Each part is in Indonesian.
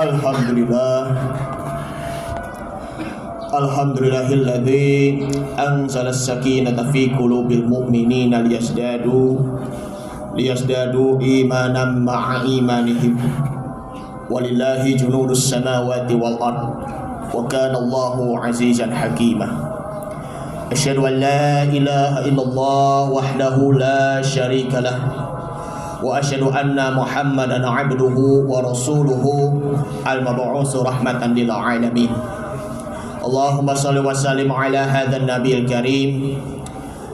Alhamdulillah. Alhamdulillahilladzi anzala as-sakinata fi qulubil mu'minina liyazdadu imanan ma'a imanihim. Walillahi junudus samawati wal ard. Wa kana Allahu azizan hakima. Asyhadu an la ilaha illallah wahdahu la syarika lah. Wa asyhadu anna Muhammadan 'abduhu wa rasuluhu al-mab'uts rahmatan lil alamin. Allahumma shalli wa sallim ala hadzal nabiyil karim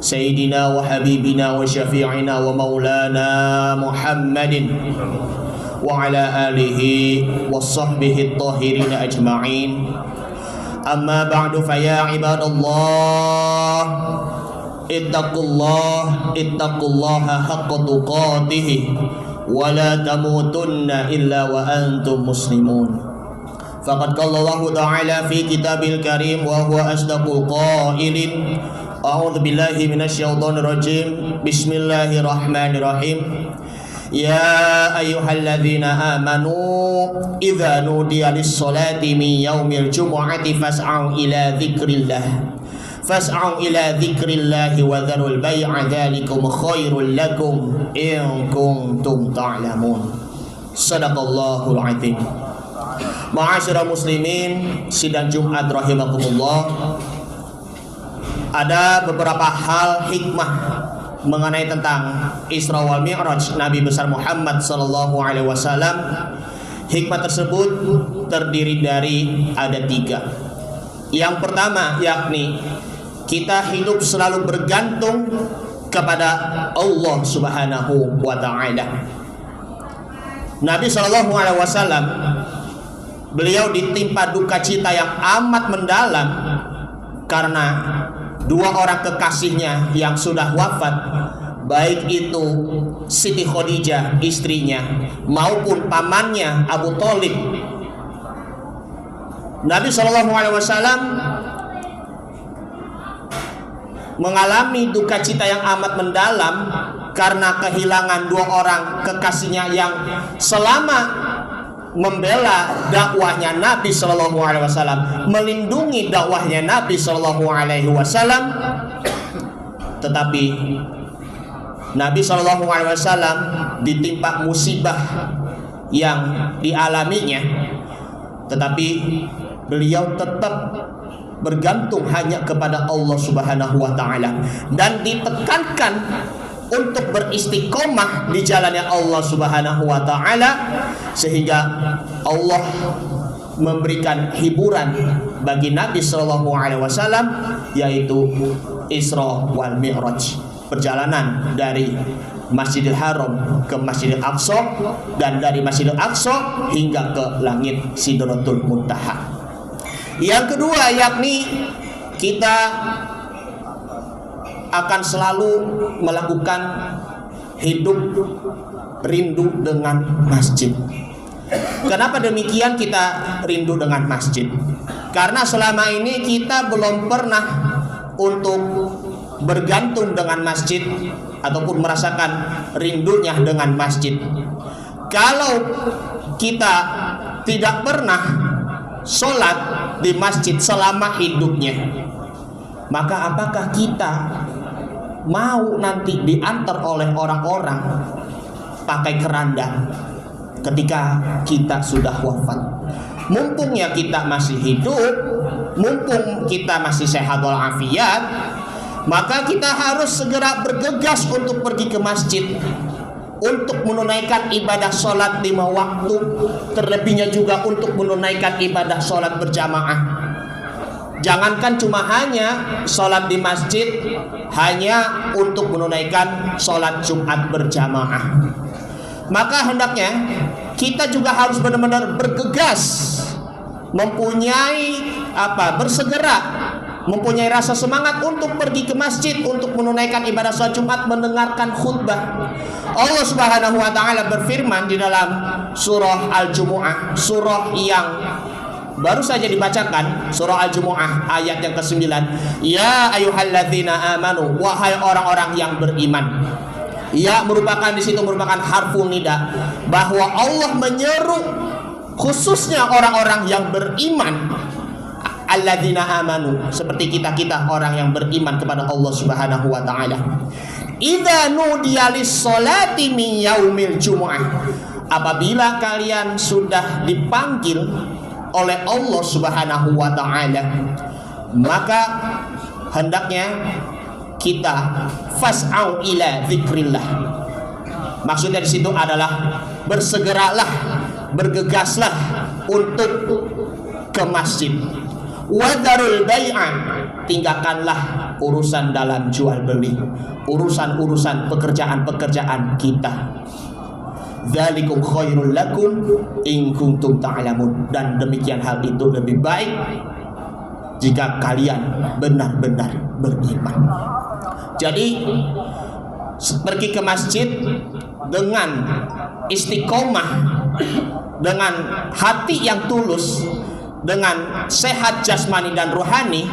sayyidina wa habibina wa syafi'ina wa maulana Muhammadin wa ala alihi wa sahbihi at-tahirin ajma'in. Amma ba'du fa ya ibadallah ittaqullaha haqqa tuqatih wa la tamutunna illa wa antum muslimun. Faqad qala Allah Ta'ala fi kitabil karim wa huwa asdaqul qailin. A'udzu billahi minasyaitonir rajim. Bismillahirrahmanirrahim. Ya ayyuhalladzina amanu idza nudiya lis-salati min yaumil jumu'ati fas'au ila dzikrillah wa dzarul bai'a dzalikum khairul lakum in kuntum ta'lamun. Shadaqallahul 'azim. Ma'asyiral muslimin, sidang Jumat rahimakumullah. Ada beberapa hal hikmah mengenai tentang Isra wal Mi'raj Nabi besar Muhammad sallallahu alaihi wasallam. Hikmah tersebut terdiri dari ada 3. Yang pertama yakni kita hidup selalu bergantung kepada Allah Subhanahu wa taala. Nabi sallallahu alaihi wasallam beliau ditimpa duka cita yang amat mendalam karena 2 orang kekasihnya yang sudah wafat, baik itu Siti Khadijah istrinya maupun pamannya Abu Thalib. Nabi SAW mengalami duka cita yang amat mendalam karena kehilangan 2 orang kekasihnya yang selama membela dakwahnya Nabi Shallallahu Alaihi Wasallam, melindungi dakwahnya Nabi Shallallahu Alaihi Wasallam. Tetapi Nabi Shallallahu Alaihi Wasallam ditimpa musibah yang dialaminya, tetapi beliau tetap bergantung hanya kepada Allah Subhanahu Wa Taala dan ditekankan untuk beristiqomah di jalannya Allah Subhanahu wa taala, sehingga Allah memberikan hiburan bagi Nabi sallallahu alaihi wasallam, yaitu Isra wal Mi'raj, perjalanan dari Masjidil Haram ke Masjidil Aqsa dan dari Masjidil Aqsa hingga ke langit Sidratul Muntaha. Yang kedua yakni kita akan selalu melakukan hidup rindu dengan masjid. Kenapa demikian kita rindu dengan masjid? Karena selama ini kita belum pernah untuk bergantung dengan masjid ataupun merasakan rindunya dengan masjid. Kalau kita tidak pernah sholat di masjid selama hidupnya, maka apakah kita mau nanti diantar oleh orang-orang pakai keranda ketika kita sudah wafat? Mumpung ya kita masih hidup, mumpung kita masih sehat walafiat, maka kita harus segera bergegas untuk pergi ke masjid untuk menunaikan ibadah sholat 5 waktu, terlebihnya juga untuk menunaikan ibadah sholat berjamaah. Jangankan cuma hanya sholat di masjid, hanya untuk menunaikan sholat Jumat berjamaah, maka hendaknya kita juga harus benar-benar bergegas, bersegera, mempunyai rasa semangat untuk pergi ke masjid untuk menunaikan ibadah sholat Jumat, mendengarkan khutbah. Allah Subhanahu wa taala berfirman di dalam surah Al-Jumu'ah, surah yang baru saja dibacakan, surah Al-Jumu'ah ayat yang ke-9. Ya ayyuhalladzina amanu, wahai orang-orang yang beriman. Ya di situ merupakan harfun nida, bahwa Allah menyeru khususnya orang-orang yang beriman, alladzina amanu, seperti kita-kita orang yang beriman kepada Allah Subhanahu wa taala. Idza nudiya lis-sholati min yaumil jumu'ah, apabila kalian sudah dipanggil oleh Allah Subhanahu wa taala, maka hendaknya kita fas'au ila dzikrillah. Maksudnya di situ adalah bersegeralah, bergegaslah untuk ke masjid. Wadharul bai'an, tinggalkanlah urusan dalam jual beli, urusan-urusan pekerjaan-pekerjaan kita. Dzalikum khairul lakum in kuntum ta'lamun, dan demikian hal itu lebih baik jika kalian benar-benar beriman. Jadi pergi ke masjid dengan istiqomah, dengan hati yang tulus, dengan sehat jasmani dan rohani,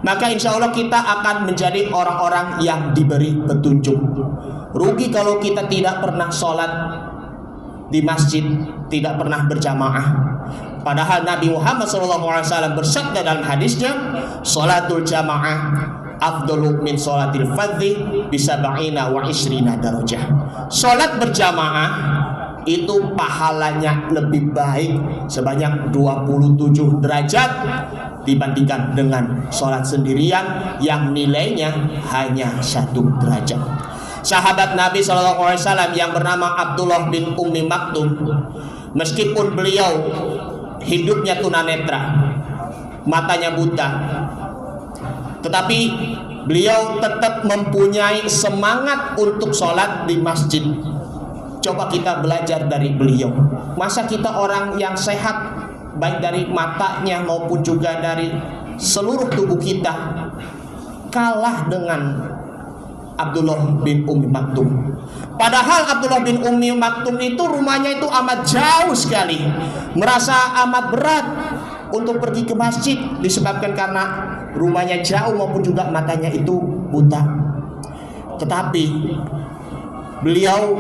maka insya Allah kita akan menjadi orang-orang yang diberi petunjuk. Rugi kalau kita tidak pernah sholat di masjid, tidak pernah berjamaah. Padahal Nabi Muhammad SAW bersabda dalam hadisnya, sholatul jamaah afdalu min sholatil fardhi bisab'ina wa isrina darajah. Sholat berjamaah itu pahalanya lebih baik sebanyak 27 derajat dibandingkan dengan sholat sendirian yang nilainya hanya 1 derajat. Sahabat Nabi SAW yang bernama Abdullah bin Ummi Maktum, meskipun beliau hidupnya tunanetra, matanya buta, tetapi beliau tetap mempunyai semangat untuk sholat di masjid. Coba kita belajar dari beliau. Masa kita orang yang sehat, baik dari matanya maupun juga dari seluruh tubuh kita, kalah dengan Abdullah bin Ummi Maktum. Padahal Abdullah bin Ummi Maktum itu rumahnya itu amat jauh sekali, merasa amat berat untuk pergi ke masjid disebabkan karena rumahnya jauh maupun juga matanya itu buta. Tetapi beliau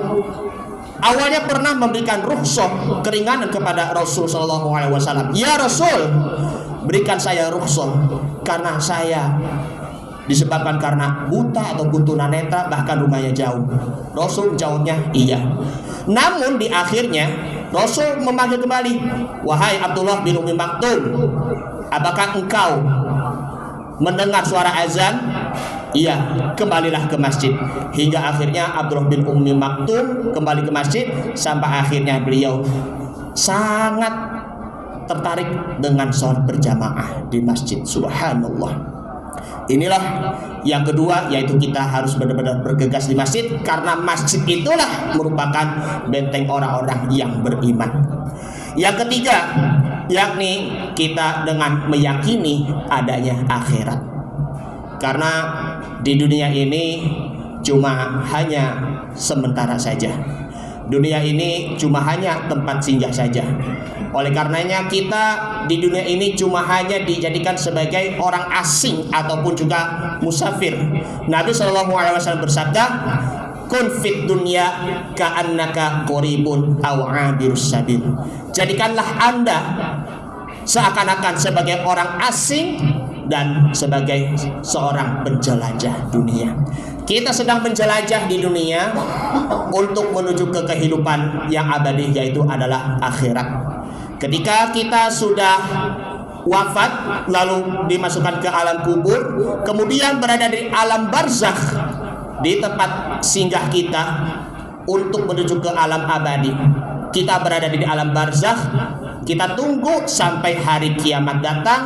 awalnya pernah memberikan rukhsah, keringanan kepada Rasul SAW. Ya Rasul, berikan saya rukhsah karena saya disebabkan karena buta ataupun tunanetra, bahkan rumahnya jauh. Rasul jawabnya iya. Namun di akhirnya Rasul memanggil kembali, wahai Abdullah bin Ummi Maktum, apakah engkau mendengar suara azan? Iya, kembalilah ke masjid. Hingga akhirnya Abdullah bin Ummi Maktum kembali ke masjid, sampai akhirnya beliau sangat tertarik dengan sholat berjamaah di masjid. Subhanallah. Inilah yang kedua, yaitu kita harus benar-benar bergegas di masjid, karena masjid itulah merupakan benteng orang-orang yang beriman. Yang ketiga, yakni kita dengan meyakini adanya akhirat. Karena di dunia ini cuma hanya sementara saja. Dunia ini cuma hanya tempat singgah saja. Oleh karenanya kita di dunia ini cuma hanya dijadikan sebagai orang asing ataupun juga musafir. Nabi SAW bersabda, kun fit dunya ka'annaka qoribun aw 'abirus sabil. Jadikanlah Anda seakan-akan sebagai orang asing dan sebagai seorang penjelajah dunia. Kita sedang menjelajah di dunia untuk menuju ke kehidupan yang abadi, yaitu adalah akhirat. Ketika kita sudah wafat lalu dimasukkan ke alam kubur, kemudian berada di alam barzakh, di tempat singgah kita untuk menuju ke alam abadi. Kita berada di alam barzakh, kita tunggu sampai hari kiamat datang,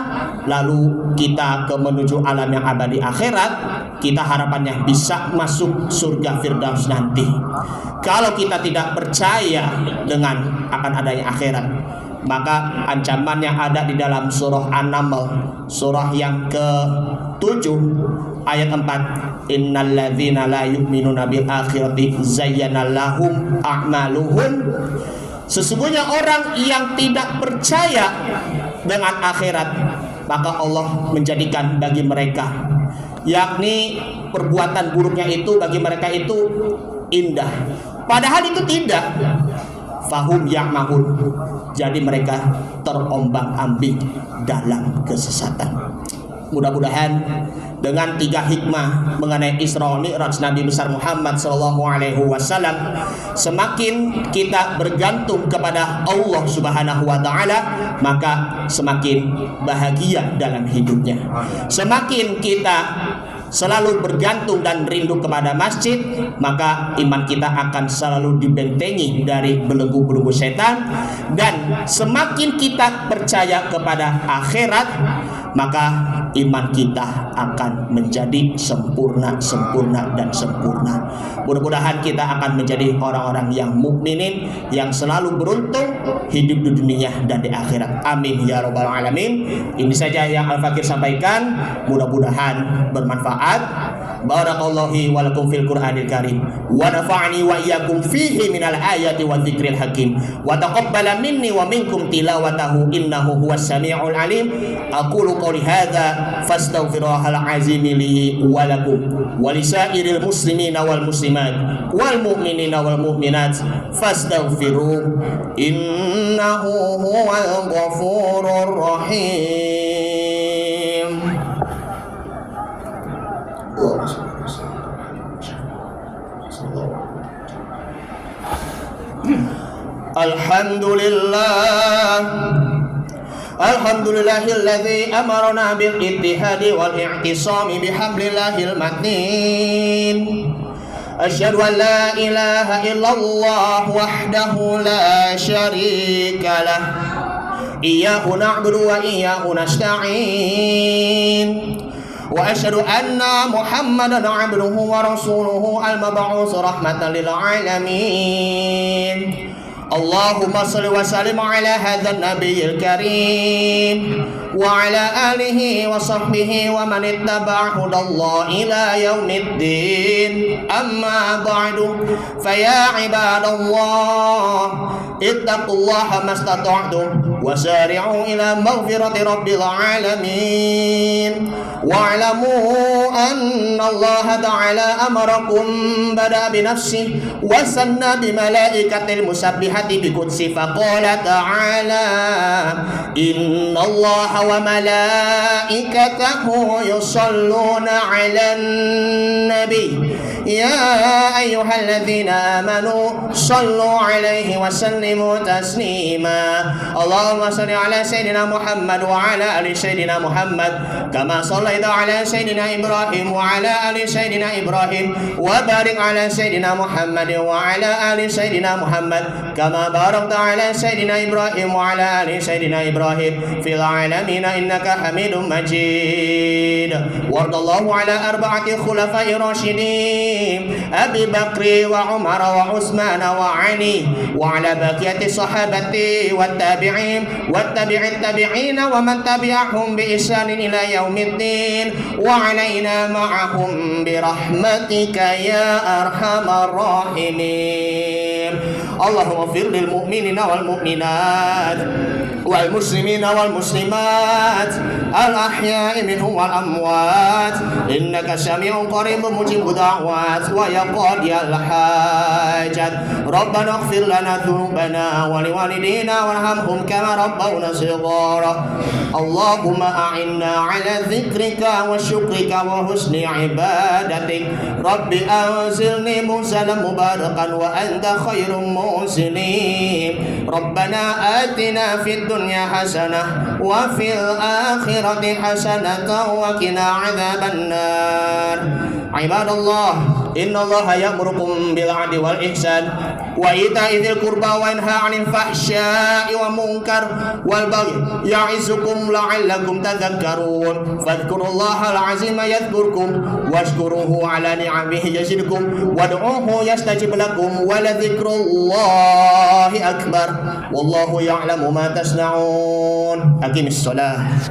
lalu kita menuju alam yang abadi akhirat. Kita harapannya bisa masuk surga Firdaus nanti. Kalau kita tidak percaya dengan akan adanya akhirat, maka ancaman yang ada di dalam surah An-Naml, surah yang ke-7 ayat 4, innal ladzina la yu'minuna bil akhirati zayyana lahum a'maluhum. Sesungguhnya orang yang tidak percaya dengan akhirat, maka Allah menjadikan bagi mereka, yakni perbuatan buruknya itu bagi mereka itu indah. Padahal itu tidak. fahum ya'mahun. Jadi mereka terombang-ambing dalam kesesatan. Mudah-mudahan dengan 3 hikmah mengenai Isra Mi'raj Nabi besar Muhammad SAW, semakin kita bergantung kepada Allah Subhanahu wa taala, maka semakin bahagia dalam hidupnya. Semakin kita selalu bergantung dan rindu kepada masjid, maka iman kita akan selalu dibentengi dari belenggu-belenggu setan. Dan semakin kita percaya kepada akhirat, maka iman kita akan menjadi sempurna dan sempurna. Mudah-mudahan kita akan menjadi orang-orang yang mukminin, yang selalu beruntung hidup di dunia dan di akhirat. Amin ya rabbal alamin. Ini saja yang Al-Fakir sampaikan, mudah-mudahan bermanfaat. Barakallahu wa lakum fil Qur'anil Karim wa nafa'ani wa iyyakum fihi minal ayati wa dzikril hakim wa taqabbala minni wa minkum tilawatahu innahu huwas samiul alim. Aqulu qawli hadza fastaghfirullahal azim li wa lakum wa lisairil muslimina wal muslimat wal mu'minina wal mu'minat fastaghfiruhu innahu huwal ghafurur rahim. Alhamdulillahilladzi amarna bil ittihadi wal i'tisami bihablillahil matin. Asyhadu an la ilaha illallah wahdahu la syarika lah. Iyyahu na'budu wa iyyahu nasta'in. Wa asyhadu anna Muhammadan 'abduhu wa rasuluhu al-mab'uts rahmatan lil 'alamin. Allahumma shalli wa sallim ala hadzal nabiyil karim wa ala alihi wa sahbihi wa man ittaba'a hudallah ila yaumiddin. Amma ba'du, fa ya ibadallah ittaqullaha mastata'tum wa sari'u ila maghfirati rabbil alamin. Wa'lamu anna Allah ta'ala amarakum bada bi nafsihi wa sanna bi malaikatil musabbihati bi qudsi faqala ta'ala inna Allah wa malaikatahu yusalluna 'alan nabi ya ayyuhalladzina amanu sallu 'alaihi wa sallimu taslima. Allahumma shalli 'ala sayyidina Muhammad wa 'ala ali sayyidina Muhammad kama صليت على سيدنا إبراهيم وعلى آل سيدنا إبراهيم وبارك على سيدنا محمد وعلى آل سيدنا محمد كما باركت على سيدنا إبراهيم وعلى آل سيدنا إبراهيم في العالمين إنك حميد مجيد. وارض الله على 4 خلفاء راشدين أبي بكر وعمر وعثمان وعلي وعلى بقية الصحابة والتابعين والتابع التابعين ومن تبعهم بإحسان إلى يوم الدين وعلينا معهم برحمتك يا أرحم الراحمين. اللهم اغفر للمؤمنين والمؤمنات والمسلمين والمسلمات الأحياء منهم والأموات إنك سميع قريب مجيب دعوات ويا قاضي الحاجات. ربنا اغفر لنا ذنوبنا ولوالدينا وارحمهم كما ربونا صغارا. اللهم أعنا على ذكرك وشكرك وحسن عبادتك. رب أنزلني منزلا مباركا وأنت خير المنزلين. ربنا آتنا في الدنيا حسنة وفي الآخرة حسنة وقنا عذاب النار. عباد الله إن الله يأمركم بالعدل والإحسان وإيتاء ذي القربى وينهى عن الفحشاء والمنكر والبغي يعظكم لعلكم تذكرون. فاذكروا الله العظيم يذكركم واشكروه على نعمه يزدكم وادعوه يستجب لكم ولذكر الله أكبر والله يعلم ما تصنعون. أقم الصلاة.